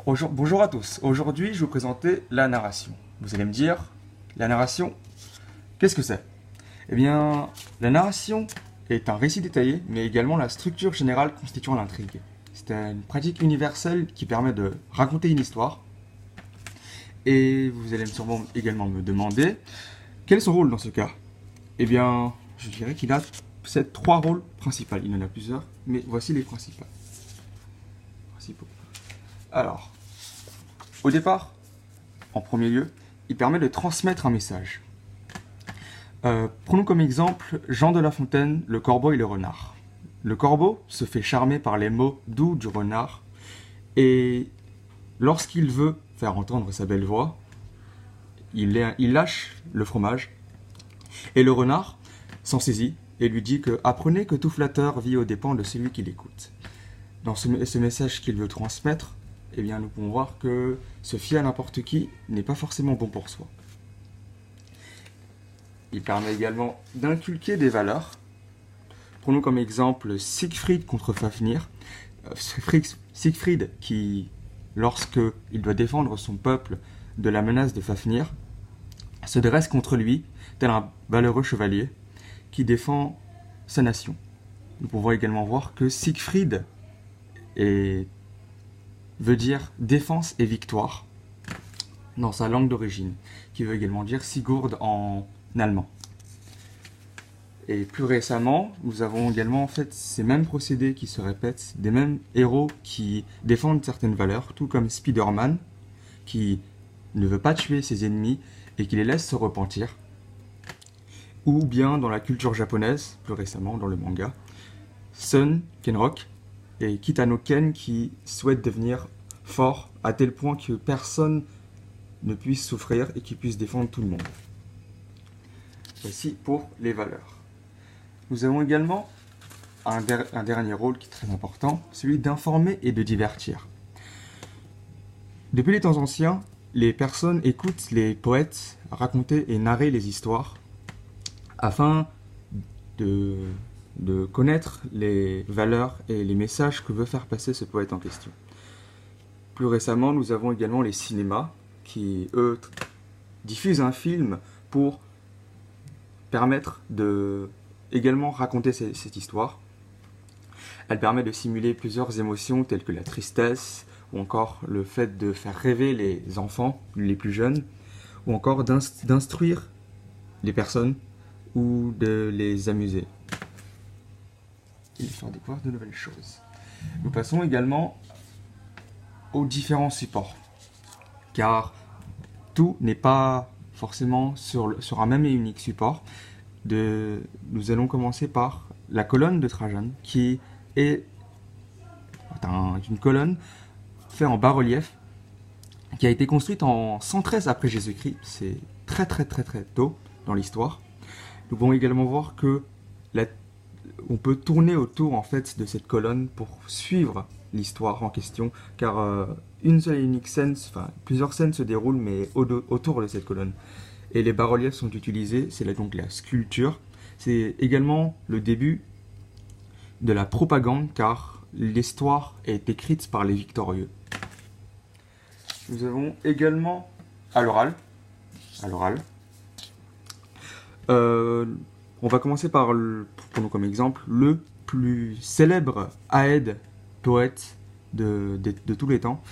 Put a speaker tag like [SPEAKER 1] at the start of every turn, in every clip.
[SPEAKER 1] Bonjour à tous. Aujourd'hui, je vais vous présenter la narration. Vous allez me dire, la narration, qu'est-ce que c'est? Eh bien, la narration est un récit détaillé, mais également la structure générale constituant l'intrigue. C'est une pratique universelle qui permet de raconter une histoire. Et vous allez sûrement également me demander, quel est son rôle dans ce cas? Eh bien, je dirais qu'il a trois rôles principaux. Il en a plusieurs, mais voici les principaux. Alors, au départ, en premier lieu, il permet de transmettre un message. Prenons comme exemple Jean de La Fontaine, le corbeau et le renard. Le corbeau se fait charmer par les mots doux du renard et lorsqu'il veut faire entendre sa belle voix, il lâche le fromage et le renard s'en saisit et lui dit que apprenez que tout flatteur vit aux dépens de celui qui l'écoute. Dans ce message qu'il veut transmettre, eh bien, nous pouvons voir que se fier à n'importe qui n'est pas forcément bon pour soi. Il permet également d'inculquer des valeurs. Prenons comme exemple Siegfried contre Fafnir. Siegfried qui, lorsqu'il doit défendre son peuple de la menace de Fafnir, se dresse contre lui, tel un valeureux chevalier qui défend sa nation. Nous pouvons également voir que Siegfried veut dire défense et victoire dans sa langue d'origine, qui veut également dire Sigurd en allemand. Et plus récemment, nous avons également en fait ces mêmes procédés qui se répètent, des mêmes héros qui défendent certaines valeurs, tout comme Spider-Man, qui ne veut pas tuer ses ennemis et qui les laisse se repentir. Ou bien dans la culture japonaise, plus récemment dans le manga, Sun Kenrock et Kitano Ken qui souhaite devenir fort à tel point que personne ne puisse souffrir et qui puisse défendre tout le monde. Voici pour les valeurs. Nous avons également un dernier rôle qui est très important, celui d'informer et de divertir. Depuis les temps anciens, les personnes écoutent les poètes raconter et narrer les histoires afin de connaître les valeurs et les messages que veut faire passer ce poète en question. Plus récemment, nous avons également les cinémas qui, eux, diffusent un film pour permettre de également raconter cette histoire. Elle permet de simuler plusieurs émotions telles que la tristesse, ou encore le fait de faire rêver les enfants, les plus jeunes, ou encore d'instruire les personnes ou de les amuser et de faire découvrir de nouvelles choses. Nous passons également aux différents supports, car tout n'est pas forcément sur un même et unique support. Nous allons commencer par la colonne de Trajan, qui est une colonne faite en bas-relief, qui a été construite en 113 après Jésus-Christ. C'est très tôt dans l'histoire. Nous pouvons également voir que on peut tourner autour en fait de cette colonne pour suivre l'histoire en question, car une seule et unique scène, plusieurs scènes se déroulent mais autour de cette colonne. Et les bas-reliefs sont utilisés, c'est donc la sculpture. C'est également le début de la propagande, car l'histoire est écrite par les victorieux. Nous avons également à l'oral. On va commencer par, prenons comme exemple, le plus célèbre Aède, poète de tous les temps,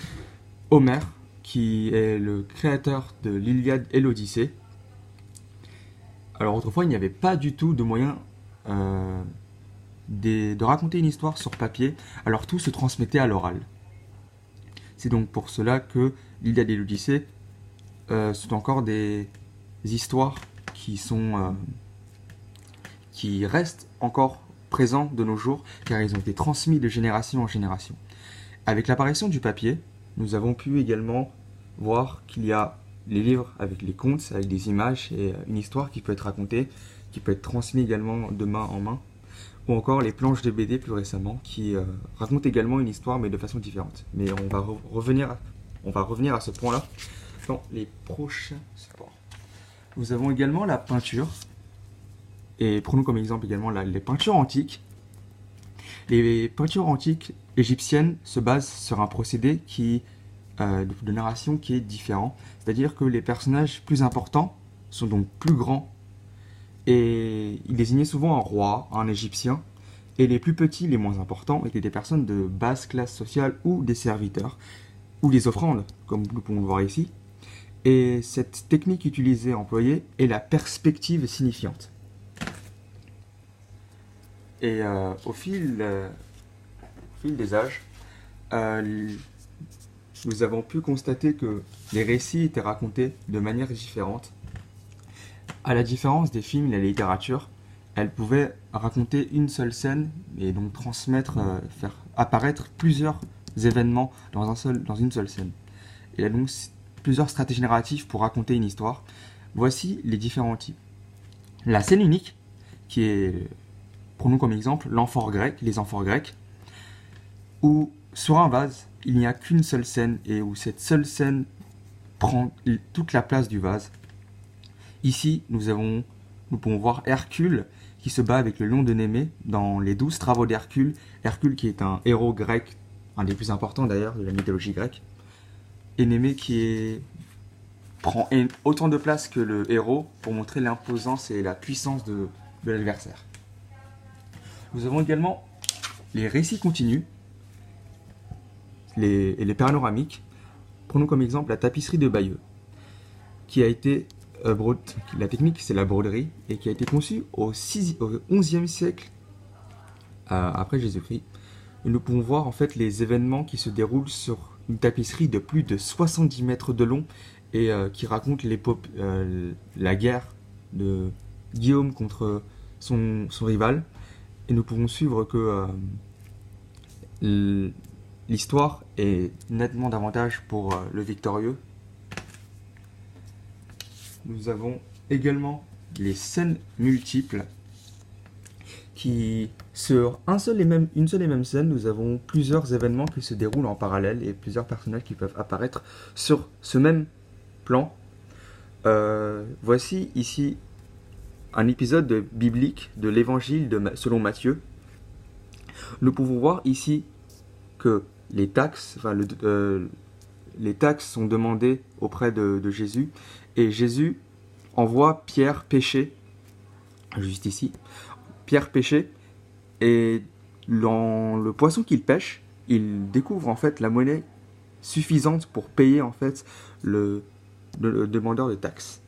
[SPEAKER 1] Homère, qui est le créateur de l'Iliade et l'Odyssée. Alors autrefois, il n'y avait pas du tout de moyen de raconter une histoire sur papier, alors tout se transmettait à l'oral. C'est donc pour cela que l'Iliade et l'Odyssée sont encore des histoires qui restent encore présents de nos jours, car ils ont été transmis de génération en génération. Avec l'apparition du papier, nous avons pu également voir qu'il y a les livres avec les contes, avec des images et une histoire qui peut être racontée, qui peut être transmise également de main en main, ou encore les planches de BD plus récemment, qui racontent également une histoire mais de façon différente. Mais on va revenir à ce point-là dans les prochains supports. Nous avons également la peinture, et prenons comme exemple également les peintures antiques. Les peintures antiques égyptiennes se basent sur un procédé qui de narration qui est différent. C'est-à-dire que les personnages plus importants sont donc plus grands et il désignait souvent un roi, un égyptien, et les plus petits, les moins importants, étaient des personnes de basse classe sociale ou des serviteurs, ou des offrandes, comme nous pouvons le voir ici. Et cette technique utilisée, employée, est la perspective signifiante. Et au fil des âges, nous avons pu constater que les récits étaient racontés de manière différente. À la différence des films et la littérature, elles pouvaient raconter une seule scène et donc faire apparaître plusieurs événements dans une seule scène. Il y a donc plusieurs stratégies narratives pour raconter une histoire. Voici les différents types. La scène unique, qui est, prenons comme exemple, les amphores grecs, où sur un vase, il n'y a qu'une seule scène et où cette seule scène prend toute la place du vase. Ici, nous pouvons voir Hercule qui se bat avec le lion de Némée dans les 12 travaux d'Hercule. Hercule qui est un héros grec, un des plus importants d'ailleurs de la mythologie grecque. Et Némée prend autant de place que le héros pour montrer l'imposance et la puissance de l'adversaire. Nous avons également les récits continus et les panoramiques. Prenons comme exemple la tapisserie de Bayeux, qui a été la technique, c'est la broderie, et qui a été conçue au XIe siècle après Jésus-Christ. Et nous pouvons voir en fait les événements qui se déroulent sur une tapisserie de plus de 70 mètres de long et qui raconte la guerre de Guillaume contre son rival. Et nous pouvons suivre que l'histoire est nettement davantage pour le victorieux. Nous avons également les scènes multiples qui, sur une seule et même scène, nous avons plusieurs événements qui se déroulent en parallèle et plusieurs personnages qui peuvent apparaître sur ce même plan. Voici ici un épisode biblique de l'évangile selon Matthieu. Nous pouvons voir ici que les taxes sont demandées auprès de Jésus et Jésus envoie Pierre pêcher, juste ici. Pierre pêcher et dans le poisson qu'il pêche, il découvre en fait la monnaie suffisante pour payer en fait le demandeur de taxes.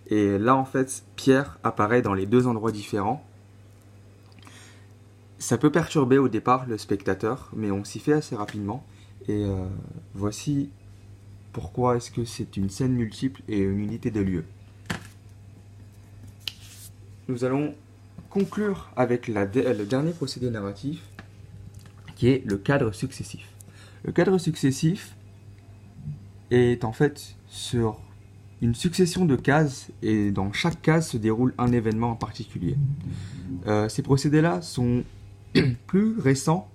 [SPEAKER 1] Et là en fait Pierre apparaît dans les deux endroits différents. Ça peut perturber au départ le spectateur, mais on s'y fait assez rapidement. Et voici pourquoi est-ce que c'est une scène multiple et une unité de lieu. Nous allons conclure avec le dernier procédé narratif, qui est le cadre successif. Le cadre successif est en fait sur une succession de cases, et dans chaque case se déroule un événement en particulier. Ces procédés-là sont plus récents,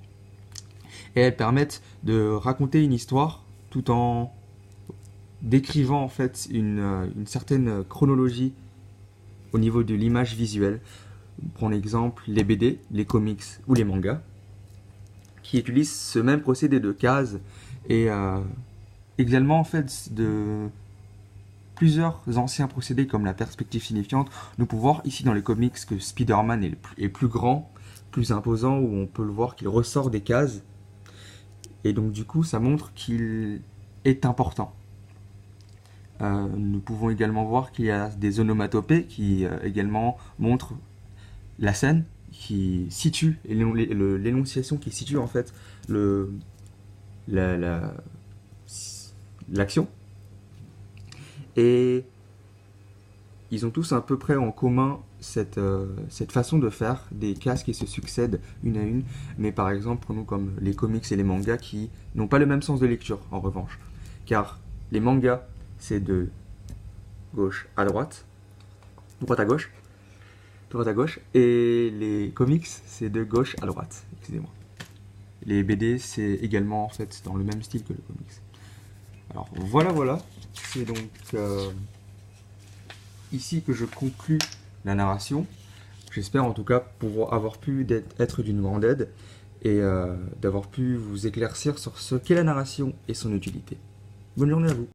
[SPEAKER 1] et elles permettent de raconter une histoire tout en décrivant en fait une certaine chronologie au niveau de l'image visuelle. Pour l'exemple, les BD, les comics ou les mangas, qui utilisent ce même procédé de cases et également en fait de plusieurs anciens procédés comme la perspective signifiante. Nous pouvons voir ici dans les comics que Spider-Man est plus grand, plus imposant, où on peut le voir qu'il ressort des cases. Et donc du coup, ça montre qu'il est important. Nous pouvons également voir qu'il y a des onomatopées qui également montrent la scène, qui situe, l'énonciation qui situe en fait l'action. Et ils ont tous à peu près en commun cette façon de faire des cases qui se succèdent une à une, mais par exemple prenons comme les comics et les mangas qui n'ont pas le même sens de lecture en revanche, car les mangas c'est de gauche à droite, droite à gauche, et les comics c'est de gauche à droite, excusez-moi. Les BD c'est également en fait dans le même style que le comics. Alors voilà, c'est donc ici que je conclus la narration. J'espère en tout cas pouvoir avoir pu être d'une grande aide, et d'avoir pu vous éclaircir sur ce qu'est la narration et son utilité. Bonne journée à vous.